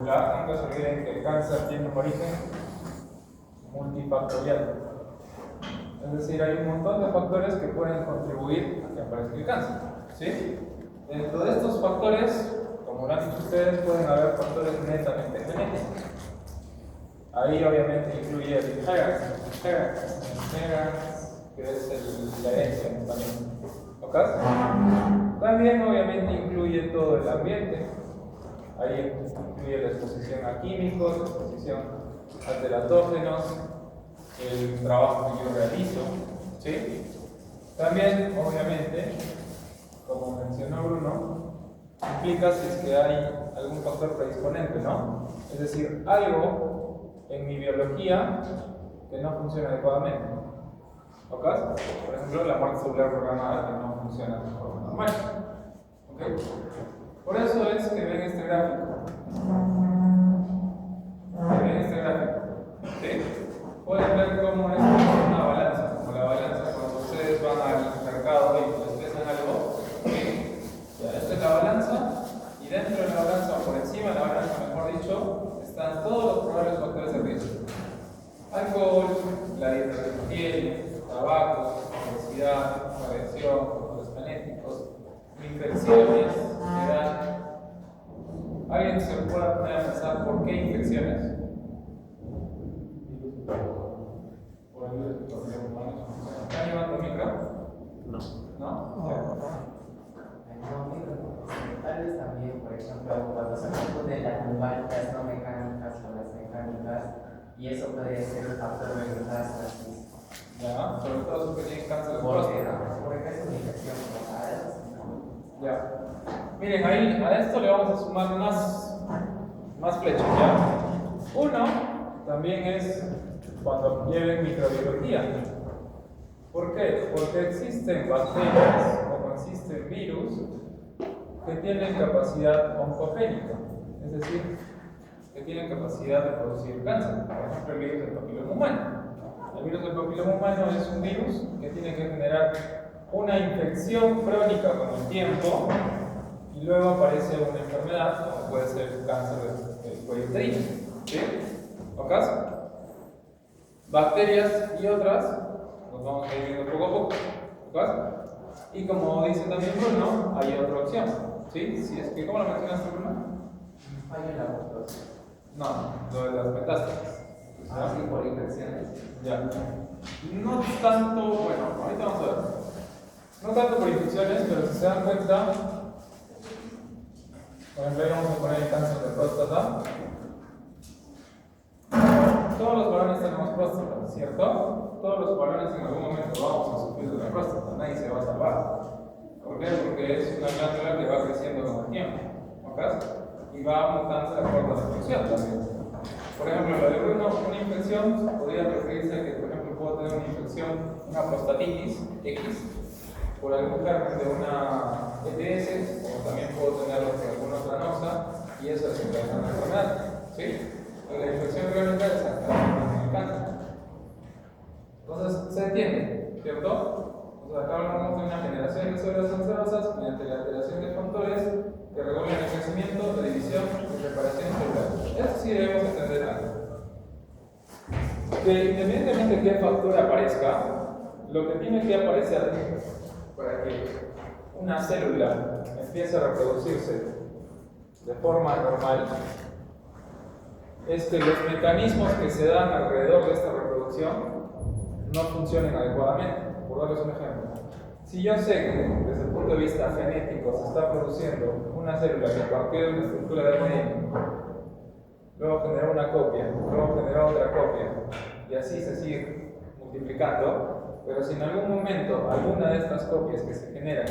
Nunca se olviden que el cáncer tiene un origen multifactorial. Es decir, hay un montón de factores que pueden contribuir a que aparezca el cáncer. ¿Sí? Dentro de estos factores, como lo han dicho ustedes, pueden haber factores netamente genéticos. Ahí obviamente incluye el inheritance, que es la herencia también. ¿Ok? También obviamente incluye todo el ambiente. Ahí incluye la exposición a químicos, la exposición a teratógenos, el trabajo que yo realizo, ¿sí? También, obviamente, como mencionó Bruno, implica si es que hay algún factor predisponente, ¿no? Es decir, algo en mi biología que no funciona adecuadamente. ¿Ok? Por ejemplo, la muerte celular programada que no funciona de forma normal. ¿Ok? Por eso es que ven este gráfico. ¿Sí? Pueden ver cómo es una balanza. Como la balanza, cuando ustedes van al mercado y les pesan algo, ¿sí? Ya, esta es la balanza, y dentro de la balanza, o por encima de la balanza, mejor dicho, están todos los probables factores de riesgo: alcohol, la dieta de la piel, tabaco, obesidad, radiación, factores genéticos, infecciones, edad. ¿Alguien se puede poner a pensar por qué infecciones? ¿Por el virus de los humanos? ¿Está llevando el micro? No. ¿No? Tal vez también, por ejemplo, cuando se confunden las lumbalgias no mecánicas con las mecánicas, y eso puede ser un factor de metástasis. Ya, sobre todo los que tienen cáncer de Porque próstata. es una infección local. Ya. Miren, ahí a esto le vamos a sumar más flechas, ¿ya? Uno también es cuando lleven microbiología. ¿Por qué? Porque existen bacterias o existen virus que tienen capacidad oncogénica, es decir, que tienen capacidad de producir cáncer. Por ejemplo, el virus del papiloma humano. El virus del papiloma humano es un virus que tiene que generar una infección crónica con el tiempo y luego aparece una enfermedad, como puede ser el cáncer del cuello uterino. ¿Sí? ¿Ok? Bacterias y otras, nos vamos a ir viendo poco a poco. ¿Ok? Y como dice también Bruno, hay otra opción. ¿Sí? Si es que, ¿cómo lo mencionaste, Bruno? Falla en la apoptosis. No, lo de las metástasis. Así por infecciones. Ya. No tanto, bueno, ahorita vamos a ver. No tanto por infecciones, pero si se dan cuenta, por ejemplo, ahí vamos a poner el cáncer de próstata. Todos los varones tenemos próstata, ¿cierto? Todos los varones en algún momento vamos a sufrir de la próstata, nadie se va a salvar. ¿Por qué? Porque es una glándula que va creciendo con el tiempo, ¿ok? Y va aumentando de acuerdo a la función también. Por ejemplo, la de Bruno, una infección podría referirse a que, por ejemplo, puedo tener una infección, una prostatitis X, por algún germen de una ETS, como también puedo tenerlo por alguna otra noxa, y eso es una enfermedad, ¿sí? La infección crónica es el cáncer. Entonces, se entiende, ¿cierto? Entonces, acá hablamos de una generación de células cancerosas mediante la alteración de factores que regulan el crecimiento, la división y reparación celular. Eso sí debemos entender algo. Que independientemente de qué factor aparezca, lo que tiene que aparecer para que una célula empiece a reproducirse de forma normal es que los mecanismos que se dan alrededor de esta reproducción no funcionen adecuadamente. Por darles un ejemplo, si yo sé que desde el punto de vista genético se está produciendo una célula que partió de una estructura de ADN, luego generó una copia, luego generó otra copia, y así se sigue multiplicando, pero si en algún momento alguna de estas copias que se generan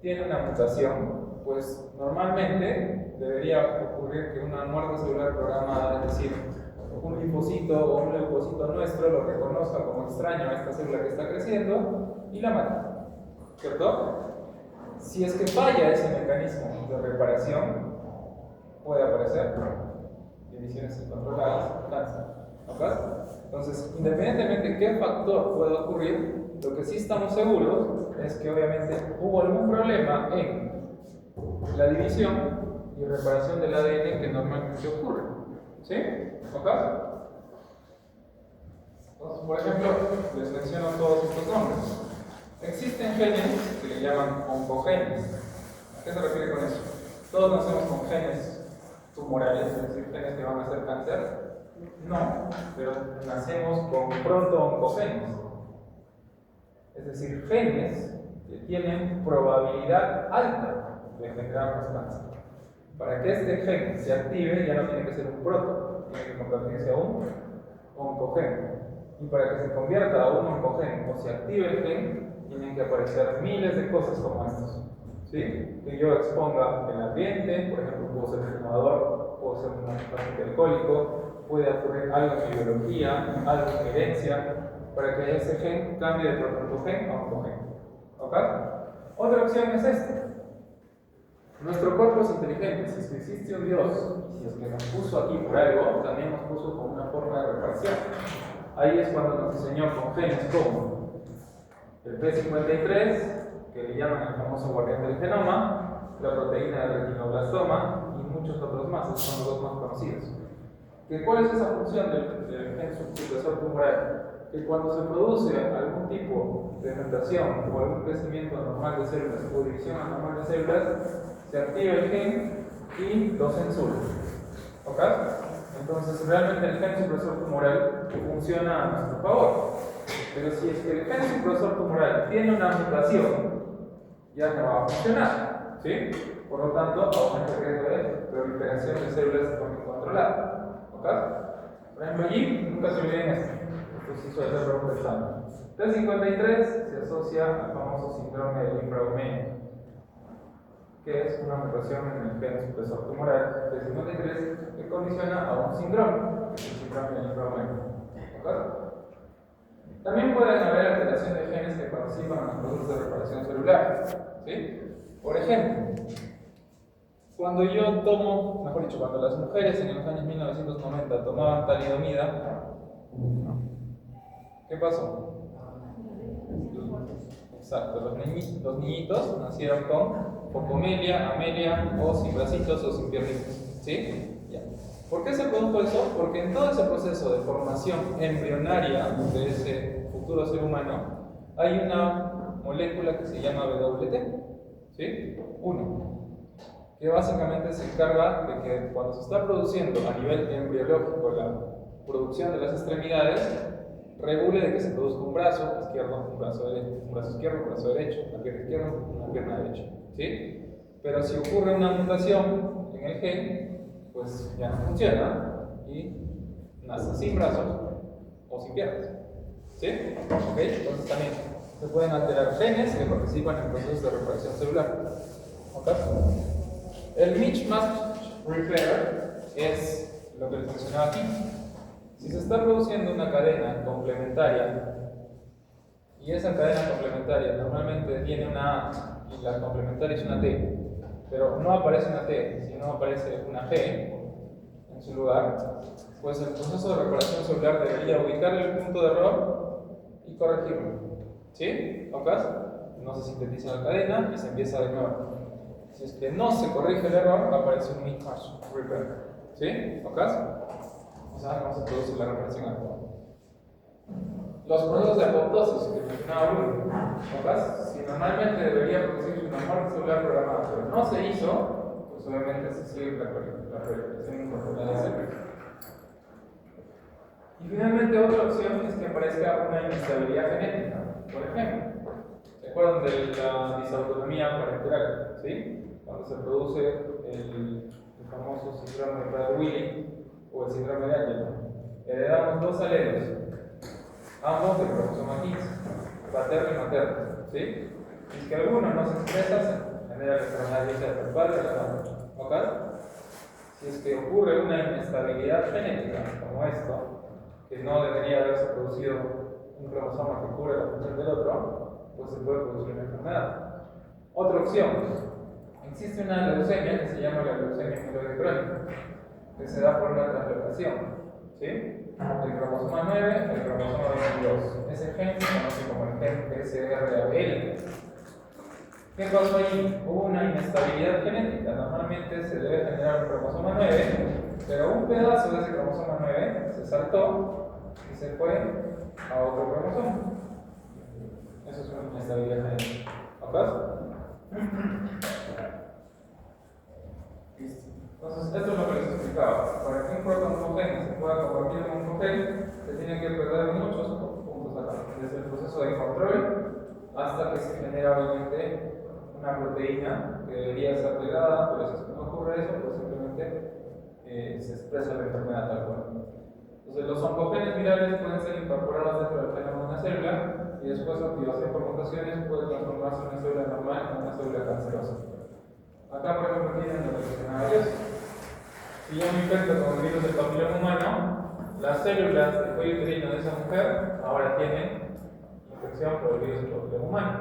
tiene una mutación, pues normalmente debería ocurrir que una muerte celular programada, es decir, un linfocito o un leucocito nuestro lo reconozca como extraño a esta célula que está creciendo y la mate, ¿cierto? Si es que falla ese mecanismo de reparación, puede aparecer divisiones incontroladas, cáncer. ¿Ok? Entonces, independientemente de qué factor pueda ocurrir, lo que sí estamos seguros es que obviamente hubo algún problema en la división y reparación del ADN que normalmente ocurre. ¿Sí? ¿Ok? Entonces, por ejemplo, les menciono todos estos nombres. Existen genes que le llaman oncogenes. ¿A qué se refiere con eso? Todos nacemos con genes tumorales, es decir, genes que van a hacer cáncer. No, pero nacemos con proto-oncogenes. Es decir, genes que tienen probabilidad alta de generarnos cáncer. Para que este gen se active ya no tiene que ser un proto, tiene que convertirse a un oncogeno. Y para que se convierta a un oncogeno o se active el gen, tienen que aparecer miles de cosas como estas. ¿Sí? Que yo exponga el ambiente, por ejemplo, puedo ser fumador, puedo ser un paciente alcohólico, puede ocurrir algo en mi biología, algo en mi herencia, para que ese gen cambie de protogen a oncogeno. ¿Ok? Otra opción es esta. Nuestro cuerpo es inteligente. Si es que existe un Dios, y si es que nos puso aquí por algo, también nos puso como una forma de reparación. Ahí es cuando nos enseñó con genes como el P53, que le llaman el famoso guardián del genoma, la proteína del retinoblastoma y muchos otros más. Esos son los dos más conocidos. ¿Cuál es esa función del gen supresor tumoral? Que cuando se produce algún tipo de mutación o algún crecimiento anormal de células o división anormal de células, se activa el gen y lo censura. ¿Ok? Entonces, realmente el gen supresor tumoral funciona a nuestro favor. Pero si es que el gen supresor tumoral tiene una mutación, ya no va a funcionar. ¿Sí? Por lo tanto, aumenta el riesgo de proliferación de células de forma incontrolada. ¿Ok? Por ejemplo, allí nunca se olviden esto. Esto sí suele ser un examen. T53 se asocia al famoso síndrome de linfraumenia, que es una mutación en el gen supresor tumoral T53 que condiciona a un síndrome, que es el síndrome de linfraumenia. También pueden haber alteraciones de genes que participan en los procesos de reparación celular. ¿Sí? Por ejemplo, cuando yo tomo, mejor dicho, cuando las mujeres en los años 1990 tomaban talidomida, ¿qué pasó? Exacto, los niñitos nacieron con focomelia, amelia, o sin bracitos o sin piernitas. ¿Sí? Ya. ¿Por qué se produjo eso? Porque en todo ese proceso de formación embrionaria de ese futuro ser humano hay una molécula que se llama WT. ¿Sí? 1. Que básicamente se encarga de que cuando se está produciendo a nivel embriológico la producción de las extremidades, regule de que se produzca un brazo izquierdo, un brazo derecho, un brazo izquierdo, un brazo derecho, una pierna izquierda, una pierna derecha. ¿Sí? Pero si ocurre una mutación en el gen, pues ya no funciona y nace sin brazos o sin piernas. ¿Sí? ¿Ok? Entonces también se pueden alterar genes que participan en procesos de reparación celular. ¿Ok? El mismatch repair es lo que les mencionaba aquí. Si se está produciendo una cadena complementaria y esa cadena complementaria normalmente tiene una A y la complementaria es una T, pero no aparece una T, sino aparece una G en su lugar, pues el proceso de reparación celular debería ubicar el punto de error y corregirlo. ¿Sí? ¿Ok? No se sintetiza la cadena y se empieza de nuevo. Si es que no se corrige el error, aparece un mismatch repair. ¿Sí? ¿Ok? O sea, no se produce la reparación adecuada. Los procesos de apoptosis que mencionaba Bruno, si normalmente debería producirse una muerte celular programada, pero no se hizo, pues obviamente se sigue la proliferación incontrolada de células. Y finalmente otra opción es que aparezca una inestabilidad genética. Por ejemplo, ¿se acuerdan de la disautonomía parenteral? ¿Sí? Cuando se produce el famoso síndrome de Prader-Willi o el síndrome de Angelman. Heredamos dos alelos, ambos del cromosoma 15, paterno y materno. ¿Sí? Y si que alguno no se expresa, se genera la enfermedad del padre y de la madre. ¿Ok? Si es que ocurre una inestabilidad genética como esto, que no debería haberse producido un cromosoma que cubre la función del otro, pues se puede producir una enfermedad. Otra opción, existe una leucemia que se llama la leucemia mieloide crónica, que se da por una translocación, ¿sí? Del cromosoma 9 al cromosoma 22. Ese gen se conoce como el gen PSRABL. ¿Qué pasó ahí? Hubo una inestabilidad genética. Normalmente se debe generar un cromosoma 9, pero un pedazo de ese cromosoma 9 se saltó y se fue a otro cromosoma. Eso es una inestabilidad genética. ¿Ok? Listo. Entonces, esto es lo que les explicaba. Para que un protoncogene se pueda convertir en un cogene, se tienen que perder muchos puntos acá. Desde el proceso de control hasta que se genera obviamente una proteína que debería ser pegada, pero si no ocurre eso, pues simplemente se expresa la enfermedad tal cual. Entonces, los oncogenes virales pueden ser incorporados dentro del genoma de una célula y después su activación por mutaciones puede transformarse en una célula normal en una célula cancerosa. Acá, por ejemplo, tienen lo que mencionaba yo. Si yo me infecto con el virus del papiloma humano, las células del cuello uterino de esa mujer ahora tienen infección por el virus del papiloma humano.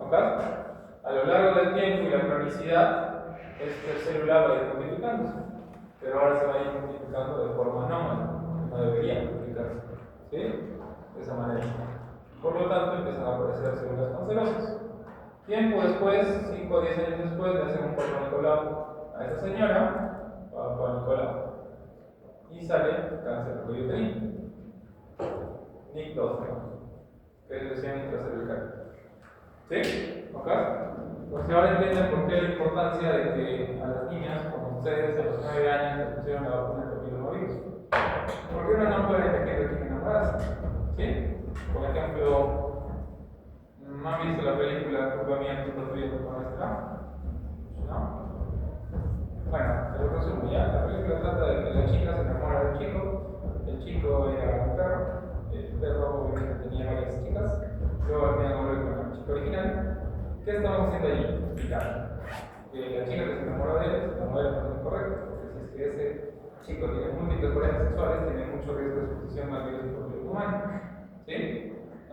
¿Ok? A lo largo del tiempo y la cronicidad, esta célula va a ir multiplicándose, pero ahora se va a ir multiplicando de forma anómala, no debería multiplicarse, ¿sí? De esa manera. Por lo tanto, empiezan a aparecer células cancerosas. Tiempo después, 5 o 10 años después, le hacen un Papa Nicolau a esa señora, Papa Nicolau, y sale cáncer de cuello uterino, NIC2, que es lesión intracelular. ¿Sí? ¿Ok? Pues ahora entienden por qué la importancia de que a las niñas, como ustedes, a los 9 años, les pusieron la vacuna del papillomavirus. Porque una no puede elegir de quién enamorarse. ¿Sí? Por ejemplo, ¿no han visto la película Culpa Mía, Culpa Tuya, Culpa Nuestra? ¿No? Bueno, te lo resumo ya. La película trata de que la chica se enamora del chico, el chico era un perro, el perro obviamente tenía varias chicas, luego al final vuelve con la chica original. ¿Qué estamos haciendo ahí? Explicar que la chica que se enamoró de él se enamoró de la persona incorrecta, porque si es que ese chico tiene múltiples parejas sexuales, tiene mucho riesgo de exposición al virus del papiloma humano. ¿Sí?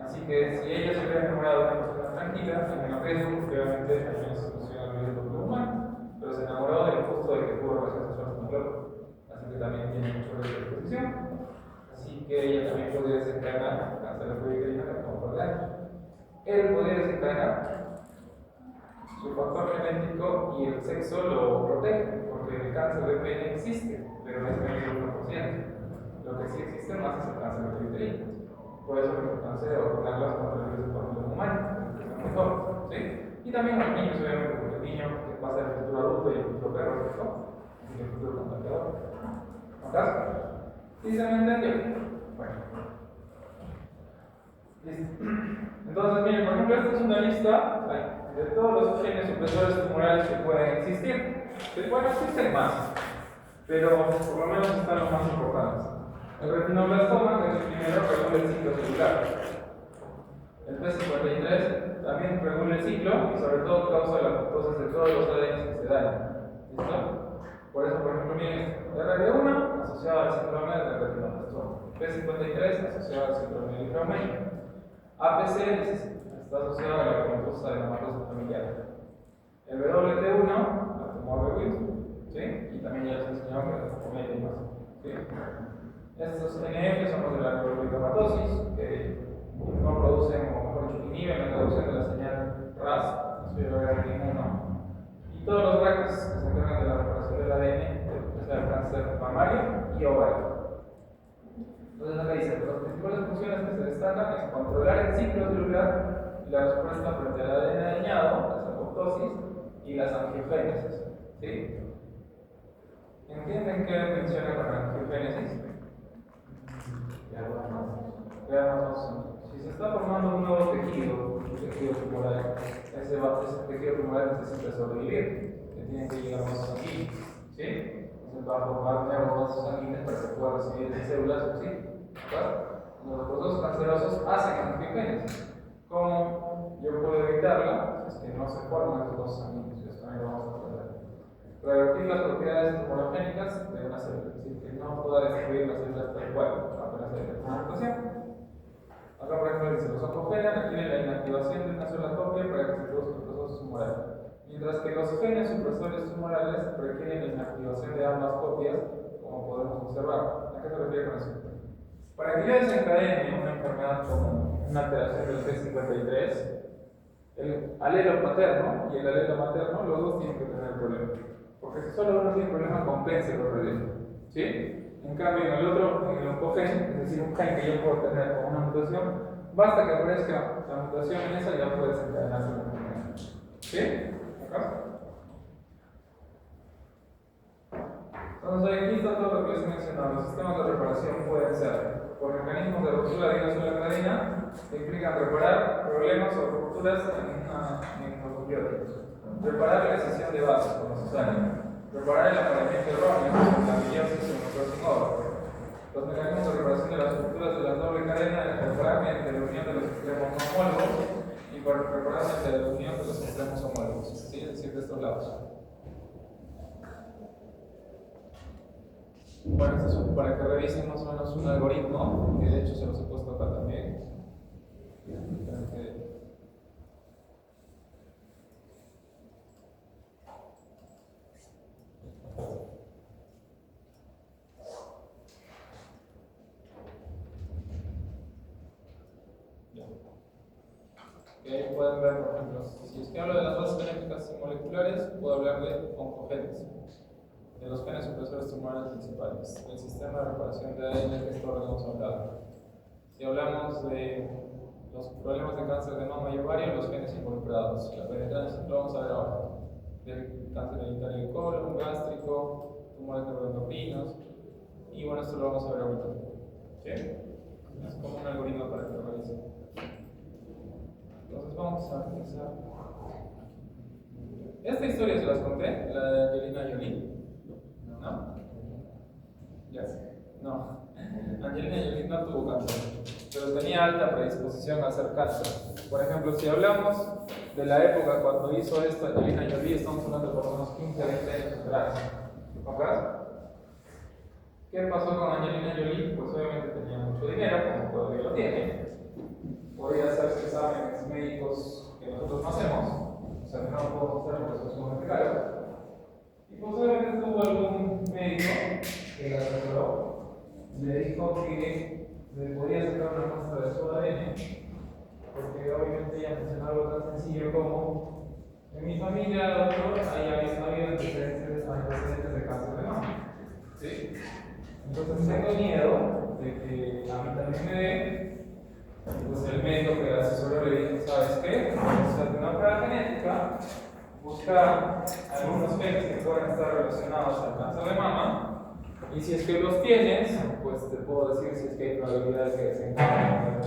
Así que si ella se hubiera enamorado de una persona tranquila, hay menos riesgo, porque obviamente hay menos exposición al virus del papiloma humano. Pero se enamoró del justo de que tuvo relaciones sexuales con un loco. Así que también tiene mucho riesgo de exposición. Así que ella también podría desencadenar cáncer de cuello uterino como por años. Él podría desencadenar. Su factor genético y el sexo lo protegen, porque el cáncer de pene existe, pero no es menos del 1%. Lo que sí existe más es el cáncer de cuello uterino. Por eso la importancia de vacunarlas contra el virus del papiloma humano, que son mejor, ¿sí? Y también los niños, obviamente, porque el niño que pasa del futuro adulto y el futuro perro, ¿no? Y el futuro contagiador. ¿Acaso? ¿Sí se me entendió? Bueno. Listo. Entonces, miren, por ejemplo, esta es una lista de todos los genes supresores tumorales que pueden existir. Bueno, existen más, pero por lo menos están los más importantes. El retinoblastoma, que es el primero, regula el ciclo celular. El P53 también regula el ciclo y sobre todo causa la apoptosis de todos los ADN que se dañan. ¿Listo? Por eso, por ejemplo, miren, RD1 asociado al síndrome del retinoblastoma, P53 asociado al síndrome del Creumelia, APC está asociado a la cromatosa de la matosa familiar, el WT1 al tumor de Wilson, ¿sí? Y también ya les enseñaba que la comedia y más, ¿sí? Estos NF son los de la neurofibromatosis, que no producen, o mejor dicho, inhiben la traducción de la señal RAS, no. Y todos los RACs que se encargan de la reparación del ADN, es el cáncer mamario y ovario. Entonces acá dice, las principales funciones que se destacan es controlar el ciclo celular y la respuesta frente al ADN dañado, las apoptosis y las angiogénesis. ¿Sí? ¿Entienden qué menciona con angiogénesis? Veamos, si se está formando un nuevo tejido tumoral, ese tejido tumoral necesita sobrevivir, que tiene que llegar a vasos sanguíneos, ¿sí? Entonces va a formar nuevos vasos sanguíneos para que pueda recibir esas células oxígeno. Los procesos cancerosos hacen angiogénesis. ¿Cómo yo puedo evitarla? Es que no se forman esos vasos sanguíneos, y esto también lo vamos a aprender. Revertir las propiedades tumorogénicas de una célula, es decir, que no pueda destruir las células tal cual, apenas hay una mutación. Acá, por ejemplo, dice: los oncogenes requieren la inactivación de una sola copia para que se produzca el proceso tumoral, mientras que los genes supresores tumorales requieren la inactivación de ambas copias, como podemos observar. ¿A qué se refiere con eso? Para que yo desencadene una enfermedad común, una alteración del P53, el alelo paterno y el alelo materno, los dos tienen que tener problema. Porque si solo uno tiene problema, compensa el otro alelo. ¿Sí? En cambio, en el otro, en el oncogen, es decir, un gen que yo puedo tener con una mutación, basta que aparezca la mutación en esa y ya puede desencadenarse la enfermedad. ¿Sí? ¿Acá? Entonces, aquí está todo lo que les he mencionado. Los sistemas de reparación pueden ser por mecanismos de ruptura de una sola cadena que implican reparar problemas o rupturas en los nucleótidos, reparar la excesión de bases como necesario, reparar el apareamiento erróneo, la meiosis o el crossing over. Los mecanismos de reparación de las rupturas de la doble cadena es reparar mediante la unión de los extremos no homólogos y por reparar mediante la unión de los extremos homólogos, ¿sí? Es decir, de estos lados. Bueno, esto es para que revisen más o menos un algoritmo, que de hecho se los he puesto acá también. Ahí pueden ver, por ejemplo, si es que hablo de las bases genéticas y moleculares, puedo hablar de oncogenes, de los genes supresores tumorales principales, del sistema de reparación de ADN que esto lo hemos hablado. Si hablamos de los problemas de cáncer de mama y ovario, los genes involucrados, la penetrancia, lo vamos a ver ahora, del cáncer hereditario de colon, gástrico, tumores neuroendocrinos, y bueno, esto lo vamos a ver ahorita. ¿Sí? Es como un algoritmo para que lo realicen. Entonces vamos a empezar. Esta historia se las conté, la de Angelina Jolie. ¿No? Ya sé. No. Angelina Jolie no tuvo cáncer, pero tenía alta predisposición a hacer cáncer. Por ejemplo, si hablamos de la época cuando hizo esto Angelina Jolie, estamos hablando de por unos 15 20 años atrás. ¿Ok? ¿Qué pasó con Angelina Jolie? Pues obviamente tenía mucho dinero, como todavía lo tiene. Podría hacerse exámenes médicos que nosotros no hacemos, o sea, que no podemos hacer porque eso es muy caro. Y posiblemente tuvo algún médico que la asesoró, le dijo que le podía sacar una muestra de su ADN, porque obviamente ella mencionó algo tan sencillo como: en mi familia, doctor, hay habido antecedentes de cáncer de mama. ¿Sí? Entonces tengo miedo de que a mí también me dé. Entonces el médico que la asesoró le dijo: ¿sabes qué? Vamos a hacer una prueba genética, busca algunos genes que puedan estar relacionados al cáncer de mama, y si es que los tienes, pues te puedo decir si es que hay probabilidades que desencadenen.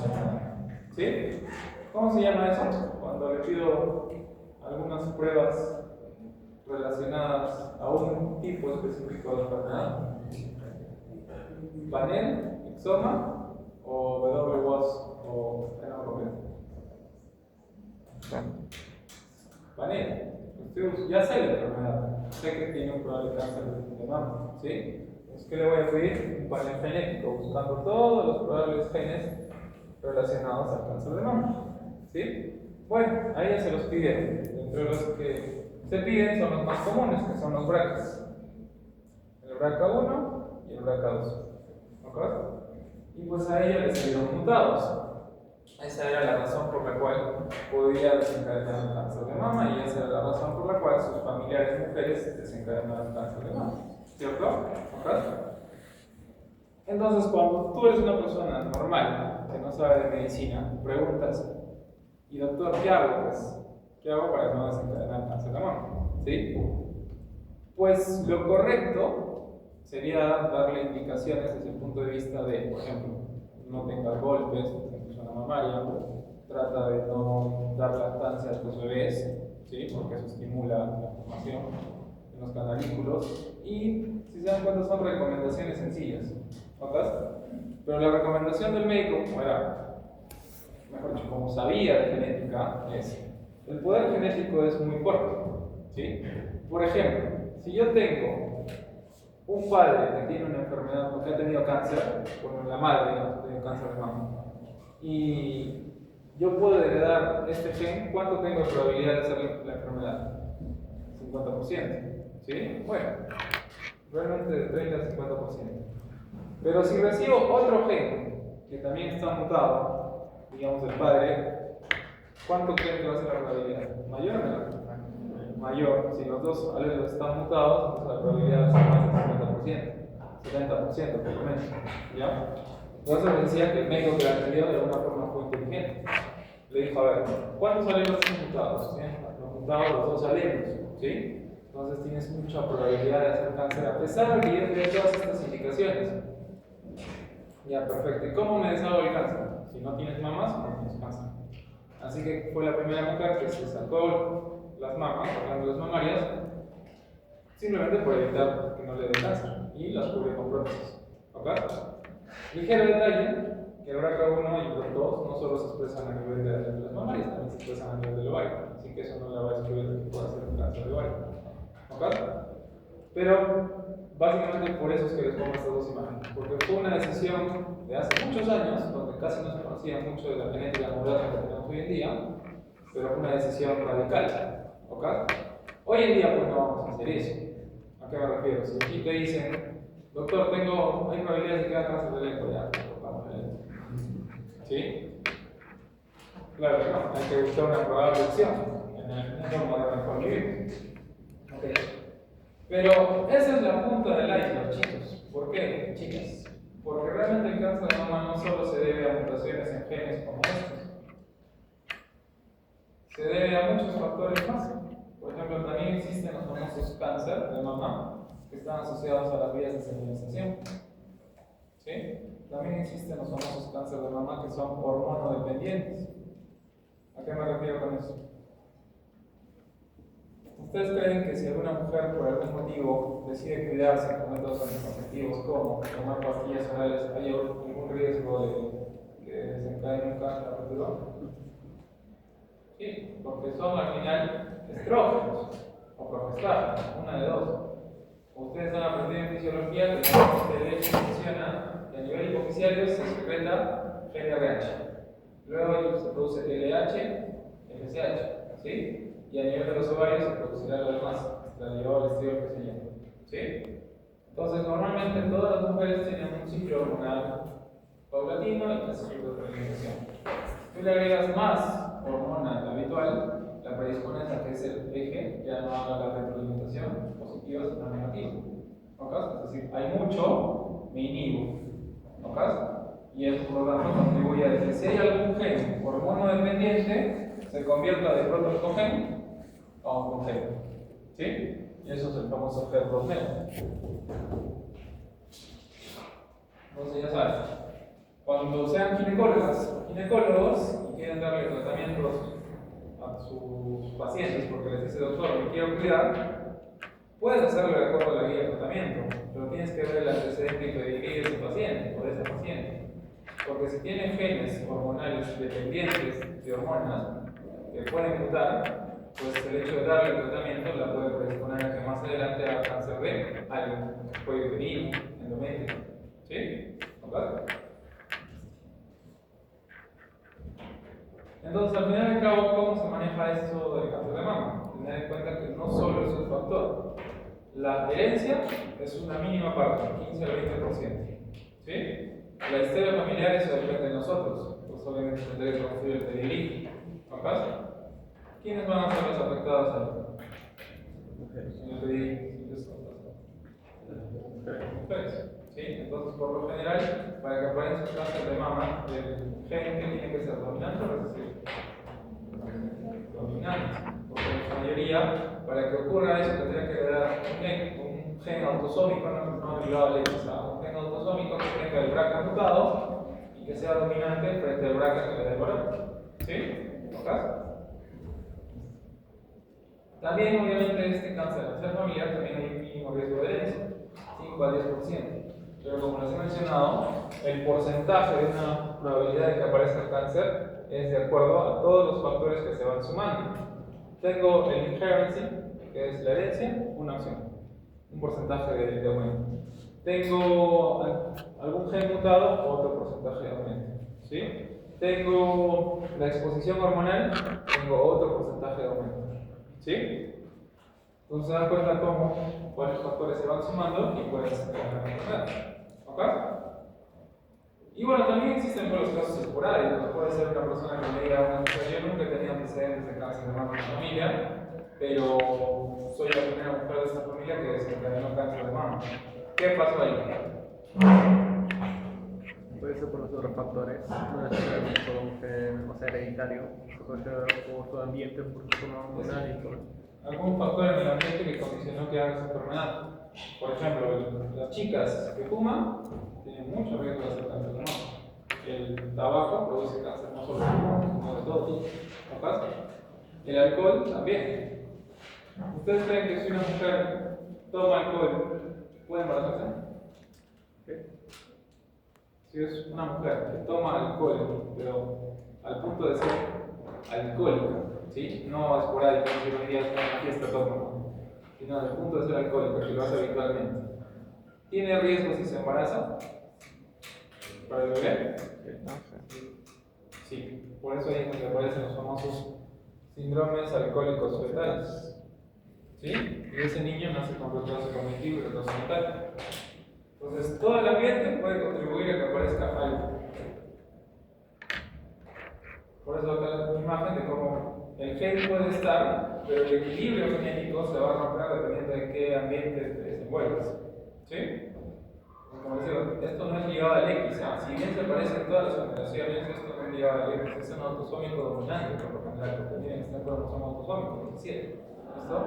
¿Sí? ¿Cómo se llama eso? Cuando le pido algunas pruebas relacionadas a un tipo específico de enfermedad. Panel, exoma o WWOS. O panel. Usted ya sé la enfermedad, sé que tiene un probable cáncer de mama, ¿sí? Es que le voy a pedir un panel genético buscando todos los probables genes relacionados al cáncer de mama, ¿sí? Bueno, ahí ya se los pidieron. Entre los que se piden son los más comunes, que son los BRCAs. El BRCA1 y el BRCA2. ¿Ok? Y pues a ella le salieron mutados. Esa era la razón por la cual podía desencadenar un cáncer de mama, y esa era la razón por la cual sus familiares mujeres desencadenaron cáncer de mama. ¿Cierto? ¿Ok? Entonces, cuando tú eres una persona normal que no sabe de medicina, preguntas: ¿y doctor, qué hago? Pues, ¿qué hago para no desencadenar cáncer de mama? ¿Sí? Pues lo correcto sería darle indicaciones desde el punto de vista de, por ejemplo, no tengas golpes en tu zona mamaria, trata de no dar lactancia a tus bebés, ¿sí? Porque eso estimula la formación en los canalículos, y si se dan cuenta son recomendaciones sencillas, ¿notas? Pero la recomendación del médico, como era, mejor dicho, como sabía de genética, es: el poder genético es muy corto, ¿sí? Por ejemplo, si yo tengo un padre que tiene una enfermedad, porque ha tenido cáncer, bueno, la madre tiene cáncer de mama, y yo puedo heredar este gen, ¿cuánto tengo de probabilidad de hacer la enfermedad? 50%, ¿sí? Bueno, realmente de 30 a 50%. Pero si recibo otro gen que también está mutado, digamos el padre ¿Cuánto creen que va a ser la probabilidad? ¿Mayor o menor? Mayor. Si los dos alelos están mutados, entonces la probabilidad va a ser más del 70% por lo menos. ¿Ya? Por eso decía que el médico que la atendió de alguna forma fue inteligente. Le dijo, a ver, ¿cuántos alelos tienen mutados? ¿Sí? Los mutados los dos alelos, ¿sí? Entonces tienes mucha probabilidad de hacer cáncer a pesar de que yo tengo todas estas indicaciones. Ya, perfecto. ¿Y cómo me deshago el cáncer? Si no tienes mamas, no tienes cáncer. Así que fue la primera mujer que se sacó las mamas, las glándulas mamarias, simplemente por evitar que no le dé cáncer, y las cubrió con prótesis. ¿Ok? Ligero detalle, que el BRCA1 y el BRCA2 no solo se expresan a nivel de las mamarias, también se expresan a nivel del ovario, así que eso no le va a excluir de que pueda ser un cáncer de ovario. ¿Ok? Pero básicamente por eso es que les pongo estas dos imágenes, porque fue una decisión de hace muchos años, donde casi no se conocía mucho de la genética molecular que tenemos hoy en día, pero fue una decisión radical. ¿Ok? Hoy en día pues no vamos a hacer eso. ¿A qué me refiero? Si aquí te dicen, doctor, hay probabilidades de que haga cáncer de lengua, ya, cortamos la lengua. ¿Sí? Claro que no, hay que buscar una probable opción en el mundo moderno en el cual vivimos. Okay. Pero esa es la punta del iceberg, chicos. ¿Por qué, chicas? Porque realmente el cáncer de mama no solo se debe a mutaciones en genes como estos, se debe a muchos factores más. Por ejemplo, también existen los famosos cáncer de mama que están asociados a las vías de señalización. ¿Sí? También existen los famosos cáncer de mama que son hormonodependientes. ¿A qué me refiero con eso? ¿Ustedes creen que si alguna mujer por algún motivo decide cuidarse con métodos anticonceptivos como tomar pastillas orales, hay algún riesgo de que desencadene un cáncer a futuro? Sí, porque son al final estrógenos o progestágenos, una de dos. Ustedes han aprendido en fisiología que el leche funciona y a nivel hipofisiario se secreta GnRH. Luego se produce LH, FSH, ¿sí? Y a nivel de los ovarios se producirá lo demás, estradiol, estriol, qué sé yo, ¿sí? Entonces, normalmente todas las mujeres tienen un ciclo hormonal paulatino y un ciclo de reproducción. Si tú le agregas más hormona de la habitual, la predispones a que ese eje ya no haga la retroalimentación positiva, sino negativa. ¿Ok? Es decir, hay mucho, me inhibo. ¿Ok? Y eso por lo tanto contribuye a que si hay algún gen hormonodependiente, se convierta de pronto el cogen a un congénito. ¿Sí? Y eso es el famoso HER2-NET. Entonces ya saben, cuando sean ginecólogos y quieren darle tratamientos a sus pacientes porque les dice, doctor, me quiero cuidar, puedes hacerlo de acuerdo a la guía de tratamiento, pero tienes que ver el antecedente que de ese paciente o de esa paciente. Porque si tienen genes hormonales dependientes de hormonas que pueden mutar, pues el hecho de darle el tratamiento la puede predisponer a que más adelante haga cáncer de algo, cuello uterino, endometrio. ¿Sí? ¿Ok? Entonces, al final y al cabo, ¿cómo se maneja esto del cáncer de mama? Tener en cuenta que no solo es un factor. La herencia es una mínima parte, 15 al 20%. ¿Sí? La historia familiar, eso depende de nosotros. Pues obviamente tendré que construir el pedigrí. ¿Ok? ¿Quiénes van a ser los afectados ahí? En el pedigrí. Mujeres. ¿Sí? Entonces, por lo general, para que aparezca un cáncer de mama, el gen que tiene que ser dominante o recesivo. Dominante. Porque en su mayoría, para que ocurra eso, tendría que dar un gen autosómico, no ligado al X, un gen autosómico que tenga el BRCA mutado y que sea dominante frente al BRCA que le dé el varón. ¿Sí? ¿Ok? También, obviamente, este cáncer al ser familiar también hay un mínimo riesgo de herencia, 5 a 10%. Pero como les he mencionado, el porcentaje de una probabilidad de que aparezca el cáncer es de acuerdo a todos los factores que se van sumando. Tengo el inherency, que es la herencia, una opción, un porcentaje de aumento. Tengo algún gen mutado, otro porcentaje de aumento. ¿Sí? Tengo la exposición hormonal, tengo otro porcentaje de aumento. ¿Sí? Entonces se dan cuenta cómo cuáles factores se van sumando y pueden ser una enfermedad. ¿Ok? Y bueno, también existen los casos esporádicos. Puede ser una persona que me diga, bueno, yo nunca he tenido antecedentes de cáncer de mama en mi familia, pero soy la primera mujer de esta familia que desencadenó cáncer de mama. ¿Qué pasó ahí? Puede ser por los otros factores, no necesariamente por un gen, o sea, hereditario, puede ser por su ambiente, por su forma hormonal y todo. Algún factor en el ambiente que condicionó que haga esa enfermedad. Por ejemplo, las chicas que fuman tienen mucho riesgo de hacer cáncer de mama. El tabaco produce cáncer no solo de mama, sino de todo tipo. ¿No pasa? El alcohol también. ¿Ustedes creen que si una mujer toma alcohol puede embarazarse? ¿Qué? Si es una mujer que toma alcohol, pero al punto de ser alcohólica, ¿sí? No esporádica, no que hoy día está en una fiesta toma, sino al punto de ser alcohólica, que lo hace habitualmente, ¿tiene riesgo si se embaraza para el bebé? No sé. Sí, por eso ahí es donde aparecen los famosos síndromes alcohólicos fetales, ¿sí? Y ese niño nace con retraso cognitivo y retraso mental. Entonces, todo el ambiente puede contribuir a que aparezca algo. Por eso acá la imagen de cómo el gen puede estar, pero el equilibrio genético se va a romper dependiendo de qué ambiente te desenvuelvas. ¿Sí? Como les digo, esto no es ligado al X. Si bien se parece en todas las generaciones, esto no es ligado al X. Es un autosómico dominante, por lo general, porque tienen que estar cromosomas autosómicos, 17. ¿Listo?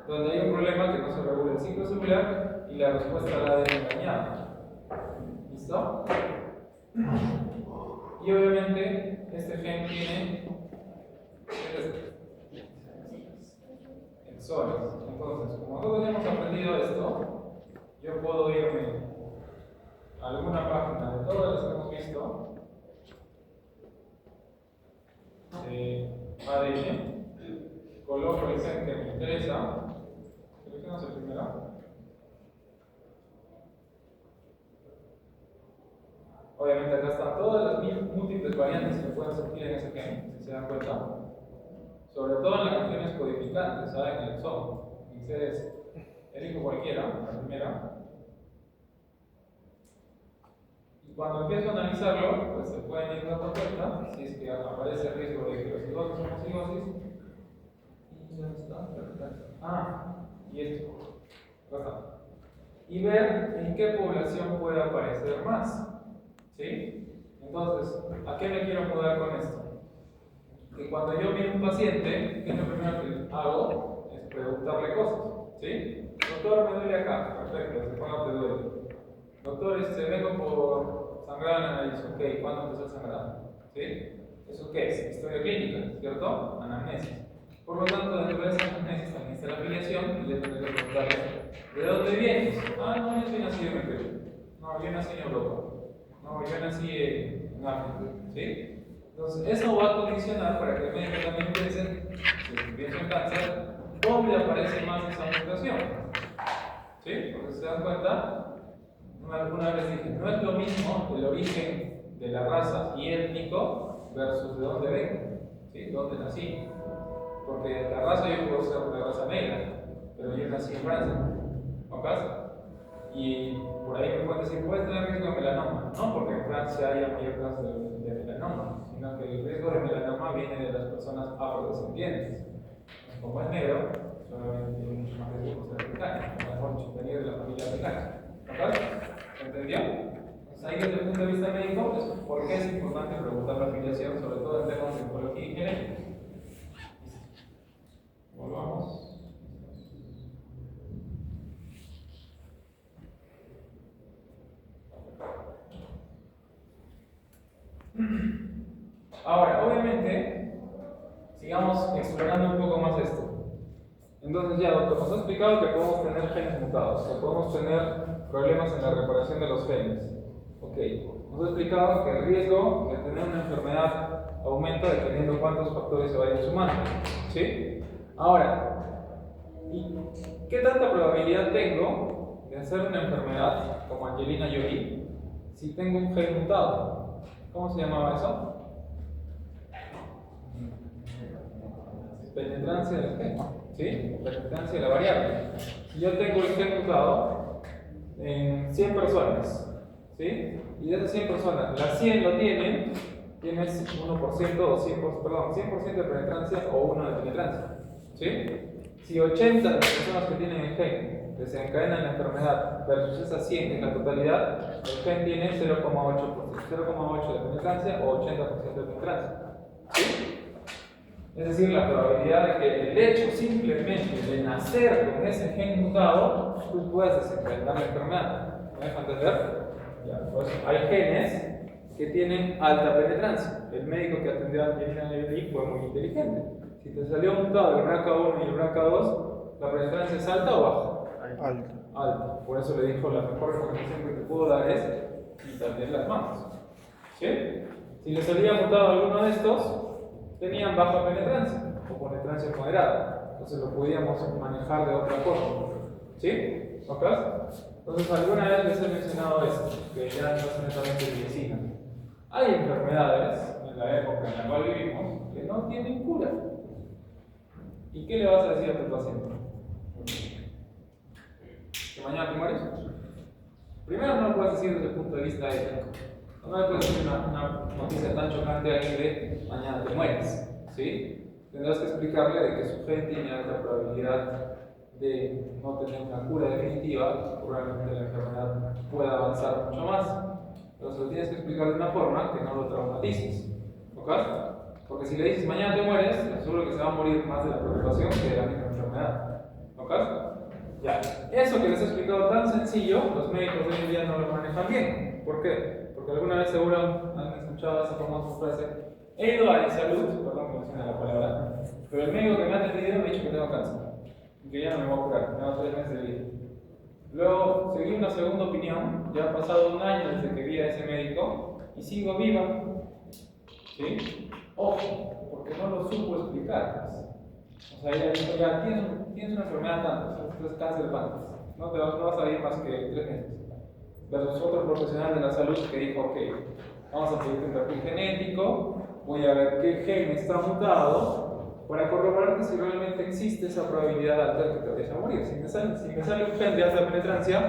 Donde hay un problema que no se regula el ciclo celular y la respuesta la de engañada. ¿Listo? Y obviamente este gen tiene exones. Entonces, como nosotros hemos aprendido esto, yo puedo irme a alguna página de todas las que hemos visto de ADN, coloco el gen que me interesa. Seleccionamos el primero. Obviamente acá están todas las múltiples variantes que pueden surgir en ese gen, si se dan cuenta. Sobre todo en las regiones codificantes, ¿saben? En el exoma. Ustedes elijo cualquiera, la primera. Y cuando empiezo a analizarlo, pues se pueden ir dando cuenta si es que aparece el riesgo de que los cigotos son cigosis. ¿Y dónde está? Y esto. Acá está. Y ver en qué población puede aparecer más. ¿Sí? Entonces, ¿a qué me quiero mudar con esto? Que cuando yo miro un paciente, ¿qué es lo primero que hago? Es preguntarle cosas. ¿Sí? Doctor, me duele acá. Perfecto, ¿desde cuándo te duele? Doctor, vengo por sangrado en la nariz. Ok, ¿cuándo empezó el sangrado? ¿Sí? ¿Eso qué es? Historia clínica, ¿cierto? Anamnesis. Por lo tanto, dentro de esa anamnesis también está la afiliación y le tengo que preguntarle, ¿de dónde vienes? No, yo soy nacido en Perú. No, yo nací en Europa. No, yo nací en África, ¿sí? Entonces, eso va a condicionar para que el médico también piense, si pienso en cáncer, dónde aparece más esa mutación. ¿Sí? Porque se dan cuenta, alguna vez dije, no es lo mismo el origen de la raza y étnico versus de dónde vengo, ¿sí? ¿Dónde nací? Porque la raza yo puedo ser de raza negra, pero yo nací en Francia, ¿ok? Y por ahí me pueden decir, ¿puedes tener riesgo de melanoma? No porque en Francia haya mayor caso de melanoma, sino que el riesgo de melanoma viene de las personas afrodescendientes. Como es negro, solamente tiene mucho más riesgo de ser africano, mejor dicho, venir de la familia africana. ¿Ok? ¿Entendió? Entonces ahí desde el punto de vista médico, es por qué es importante preguntar la afiliación, sobre todo en temas de oncología y genética. Volvamos. Ahora, obviamente, sigamos explorando un poco más esto. Entonces ya, doctor, nos ha explicado que podemos tener genes mutados, que podemos tener problemas en la reparación de los genes. Ok, nos ha explicado que el riesgo de tener una enfermedad aumenta dependiendo cuántos factores se vayan sumando. ¿Sí? Ahora, ¿y qué tanta probabilidad tengo de hacer una enfermedad como Angelina Jolie si tengo un gen mutado? ¿Cómo se llamaba eso? Penetrancia del gen, ¿sí? Penetrancia de la variable. Si yo tengo el gen mutado en 100 personas, ¿sí? Y de esas 100 personas, las 100 lo tienen, tienes 1% o 100%, perdón, 100% de penetrancia o 1 de penetrancia, ¿sí? Si 80 de las personas que tienen el gen desencadenan la enfermedad versus esas 100 en la totalidad, el gen tiene 0,8 de penetrancia o 80% de penetrancia, ¿sí? Es decir, la probabilidad de que el hecho simplemente de nacer con ese gen mutado, tú puedas desencadenar la enfermedad. ¿Me dejan entender? Ya, pues hay genes que tienen alta penetrancia. El médico que atendió a Angelina Jolie fue muy inteligente. Si te salió mutado el BRCA1 y el BRCA2, ¿la penetrancia es alta o baja? Alto. Alta. Por eso le dijo, la mejor recomendación que te puedo dar es quitarle las manos. ¿Sí? Si le salía mutado alguno de estos, tenían baja penetrancia o penetrancia moderada. Entonces lo podíamos manejar de otra forma. ¿Sí? ¿Ok? Entonces alguna vez les he mencionado esto, que ya no es netamente medicina. Hay enfermedades en la época en la cual vivimos que no tienen cura. ¿Y qué le vas a decir a tu paciente? ¿Que mañana te mueres? Primero no lo puedes decir desde el punto de vista ético. No le puedes decir una noticia tan chocante a alguien de mañana te mueres, ¿sí? Tendrás que explicarle de que su gen tiene alta probabilidad de no tener una cura definitiva, probablemente la enfermedad pueda avanzar mucho más. Pero se lo tienes que explicar de una forma que no lo traumatices, ¿ok? Porque si le dices mañana te mueres, seguro que se va a morir más de la preocupación que de la misma enfermedad, ¿ok? Ya, eso que les he explicado tan sencillo, los médicos hoy en día no lo manejan bien. ¿Por qué? Porque alguna vez seguro han escuchado esa famosa frase: he ido a salud, perdón que mencione la palabra, pero el médico que me ha atendido me ha dicho que tengo cáncer y que ya no me voy a curar, tengo 3 meses de vida. Luego seguí una segunda opinión, ya ha pasado 1 año desde que vi a ese médico y sigo viva. ¿Sí? Ojo, porque no lo supo explicar. O sea, ella dijo: ya tienes una enfermedad tanto, es cáncer de páncreas, no vas a ir más que 3 meses. Versus otro profesional de la salud que dijo: ok, vamos a pedirte un perfil genético, voy a ver qué gen está mutado para corroborarte si realmente existe esa probabilidad alta de que te vayas a morir. Si me sale un gen de alta penetrancia,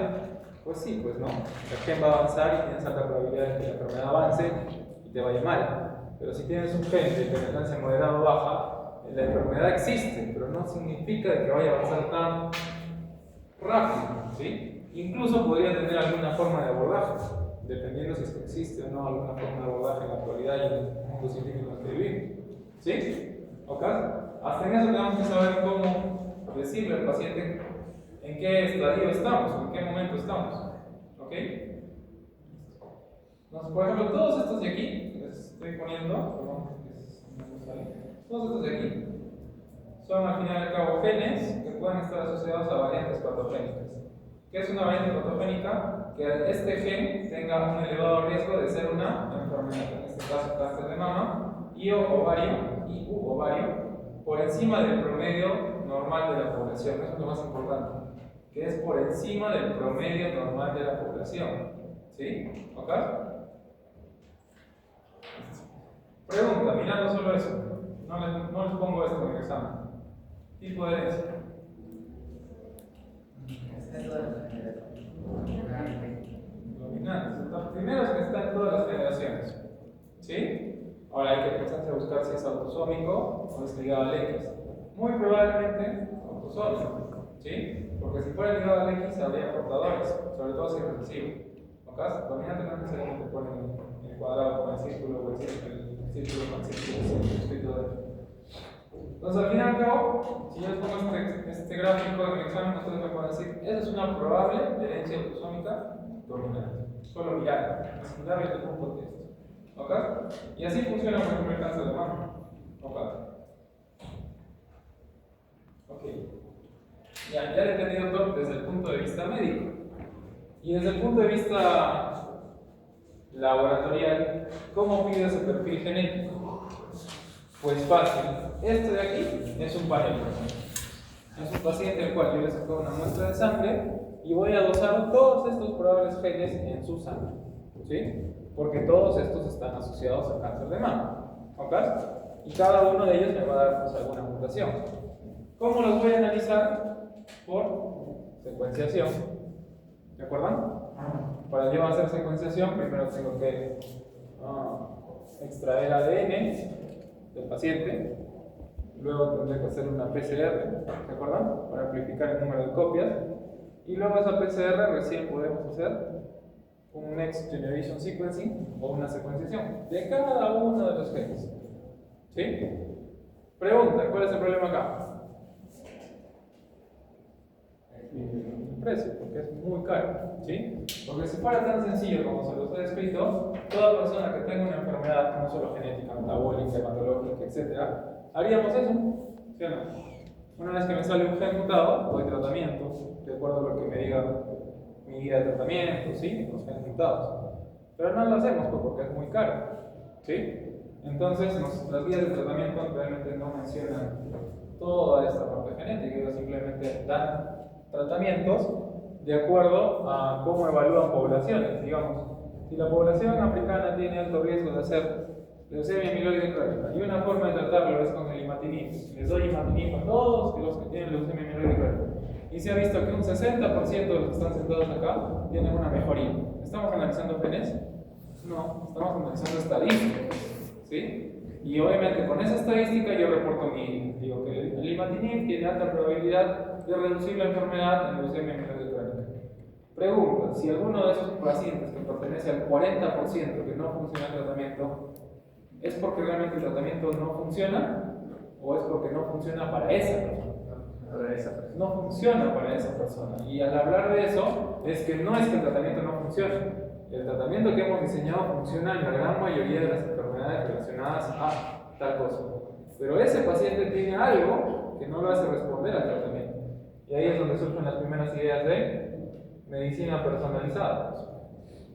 pues sí, pues no. El gen va a avanzar y tienes alta probabilidad de que la enfermedad avance y te vaya mal. Pero si tienes un gen de penetrancia moderada o baja, la enfermedad existe, pero no significa que vaya a avanzar tan rápido, ¿sí? Incluso podría tener alguna forma de abordaje, dependiendo si es que existe o no alguna forma de abordaje en la actualidad y en el mundo científico en el que vivimos. ¿Sí? ¿Ok? Hasta en eso tenemos que saber cómo decirle al paciente en qué estadio estamos, en qué momento estamos. ¿Ok? Entonces, por ejemplo, todos estos de aquí, les estoy poniendo, todos estos de aquí, son al final y al cabo genes que pueden estar asociados a variantes patogénicas. ¿Qué es una variante patogénica? Que este gen tenga un elevado riesgo de ser una enfermedad, en este caso cáncer de mama y ovario, por encima del promedio normal de la población. Eso es lo más importante, que es por encima del promedio normal de la población. ¿Sí? ¿Ok? Pregunta, mirando solo eso, no les pongo esto en el examen. Tipo de herencia. Dominantes. Los primeros que están en todas las generaciones. ¿Sí? Ahora hay que empezar a buscar si es autosómico o es ligado al X. Muy probablemente autosómico. ¿Sí? Porque si fuera ligado al X habría portadores, sobre todo si es recesivo. ¿Ok? Dominante no necesariamente ponen el cuadrado con el círculo o el círculo con el círculo escrito dentro. Entonces, al fin y al cabo, si yo les pongo este gráfico en el examen, ustedes me pueden decir: esa es una probable herencia autosómica dominante. Solo mirar, sin darle ningún contexto. ¿Ok? Y así funciona, por ejemplo, el cáncer de mama. ¿Ok? Ok. Ya he entendido todo desde el punto de vista médico. Y desde el punto de vista laboratorial, ¿cómo pido ese perfil genético? Pues fácil. Este de aquí es un panel. Es un paciente al cual yo le saco una muestra de sangre y voy a dosar todos estos probables genes en su sangre. ¿Sí? Porque todos estos están asociados al cáncer de mama. ¿Ok? Y cada uno de ellos me va a dar pues, alguna mutación. ¿Cómo los voy a analizar? Por secuenciación. ¿De acuerdo? Para yo hacer secuenciación, primero tengo que extraer ADN del paciente, luego tendré que hacer una PCR, ¿se acuerdan? Para amplificar el número de copias, y luego esa PCR recién podemos hacer un Next Generation Sequencing o una secuenciación de cada uno de los genes. ¿Sí? Pregunta, ¿cuál es el problema acá? El precio, porque es muy caro, ¿sí? Porque si fuera tan sencillo como se los he descrito, toda persona que tenga una enfermedad, no solo genética, metabólica, hematológica, etc., haríamos eso, ¿sí o no? Una vez que me sale un gen mutado, doy tratamiento, de acuerdo a lo que me diga mi guía de tratamiento, ¿sí? Los genes mutados. Pero no lo hacemos pues, porque es muy caro, ¿sí? Entonces, las guías de tratamiento realmente no mencionan toda esta parte genética, ellos simplemente dan tratamientos de acuerdo a cómo evalúan poblaciones. Digamos, si la población africana tiene alto riesgo de hacer leucemia amiloide crónica y una forma de tratarlo es con el imatinib, les doy imatinib a todos los que tienen leucemia amiloide crónica, y se ha visto que un 60% de los que están sentados acá tienen una mejoría. ¿Estamos analizando genes? No, estamos analizando estadísticas, ¿sí? Y obviamente con esa estadística yo reporto digo que el imatinib tiene alta probabilidad de reducir la enfermedad en leucemia amiloide crónica. Pregunta, si alguno de esos pacientes que pertenece al 40% que no funciona el tratamiento, ¿es porque realmente el tratamiento no funciona o es porque no funciona para esa persona? No funciona para esa persona. Y al hablar de eso, es que no es que el tratamiento no funcione. El tratamiento que hemos diseñado funciona en la gran mayoría de las enfermedades relacionadas a tal cosa. Pero ese paciente tiene algo que no lo hace responder al tratamiento. Y ahí es donde surgen las primeras ideas de medicina personalizada.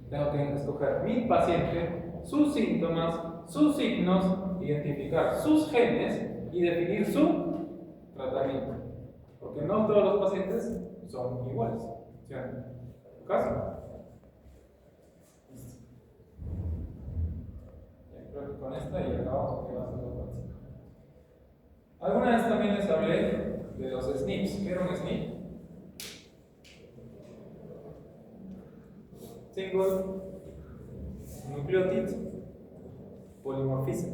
Tengo que escoger mi paciente, sus síntomas, sus signos, identificar sus genes y definir su tratamiento. Porque no todos los pacientes son iguales. ¿Sí? ¿Caso? Creo que con esta y acabamos porque va a ser la próxima. Alguna vez también les hablé de los SNPs. ¿Qué era un SNP? Single Nucleotide Polymorphism.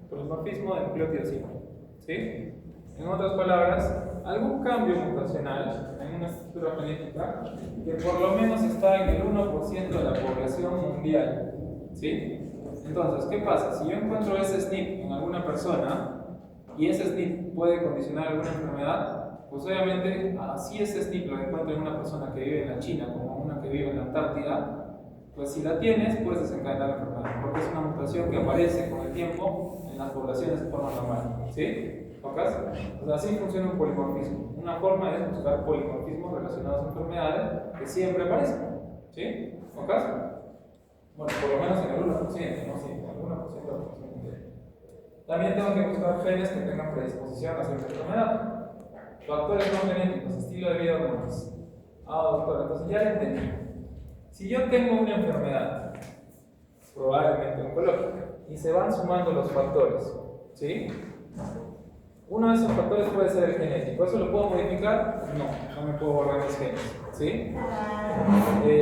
Polimorfismo de nucleótido simple. ¿Sí? En otras palabras, algún cambio mutacional en una estructura genética que por lo menos está en el 1% de la población mundial. ¿Sí? Entonces, ¿qué pasa? Si yo encuentro ese SNP en alguna persona y ese SNP puede condicionar alguna enfermedad, pues obviamente, si ese SNP lo encuentro en una persona que vive en la China como una que vive en la Antártida, pues si la tienes, puedes desencadenar la enfermedad, porque es una mutación que aparece con el tiempo en las poblaciones de forma normal. ¿Sí? ¿Tocas? Pues así funciona un polimorfismo. Una forma es buscar polimorfismos relacionados a enfermedades que siempre aparecen. ¿Sí? ¿Tocas? Bueno, por lo menos en el 1%, no sí, en el 1% de la población mundial. También tengo que buscar genes que tengan predisposición a cierta enfermedad. Factores no genéticos, estilo de vida, hormonas. Doctor, entonces ya entendí. Si yo tengo una enfermedad, probablemente oncológica, y se van sumando los factores, ¿sí? Uno de esos factores puede ser el genético. ¿Eso lo puedo modificar? No me puedo borrar mis genes, ¿sí?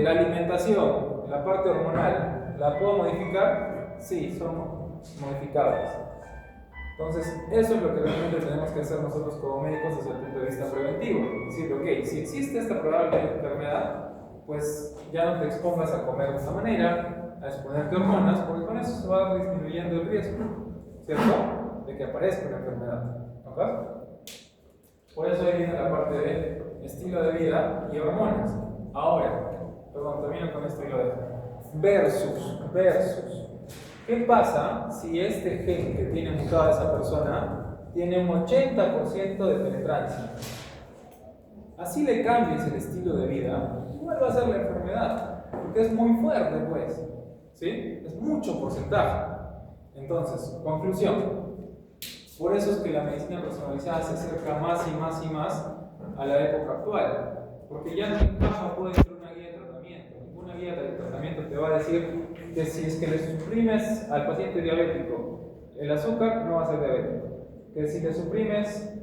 La alimentación, la parte hormonal, ¿la puedo modificar? Sí, son modificables. Entonces, eso es lo que realmente tenemos que hacer nosotros como médicos desde el punto de vista preventivo. Es decir, ok, si existe esta probable enfermedad, pues ya no te expongas a comer de esta manera, a exponerte hormonas, porque con eso se va disminuyendo el riesgo, ¿cierto? De que aparezca una enfermedad. ¿Ok? Por eso ahí viene la parte de estilo de vida y hormonas. Ahora, termino con esto y lo dejo. Versus. ¿Qué pasa si este gen que tiene mutada esa persona tiene un 80% de penetrancia? Así le cambies el estilo de vida, igual va a ser la enfermedad, porque es muy fuerte, pues. ¿Sí? Es mucho porcentaje. Entonces, conclusión. Por eso es que la medicina personalizada se acerca más y más a la época actual, porque ya no encaja, puede ser una guía de tratamiento. Ninguna guía de tratamiento te va a decir que si es que le suprimes al paciente diabético el azúcar, no va a ser diabético. Que si le suprimes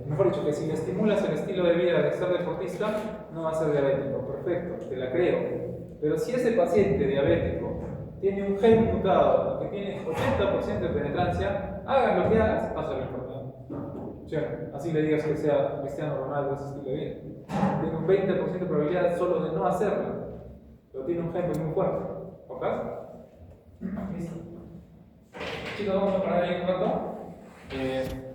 mejor dicho, que si le estimulas el estilo de vida de ser deportista, no va a ser diabético. Perfecto, te la creo. Pero si ese paciente diabético tiene un gen mutado que tiene 80% de penetrancia, hagan lo que hagas, pasa la enfermedad. ¿Sí? Así le digas que sea cristiano Ronaldo ese estilo de vida. Tiene un 20% de probabilidad solo de no hacerlo, pero tiene un gen muy fuerte. ¿Ok? Listo. Chicos, vamos a parar ahí un rato.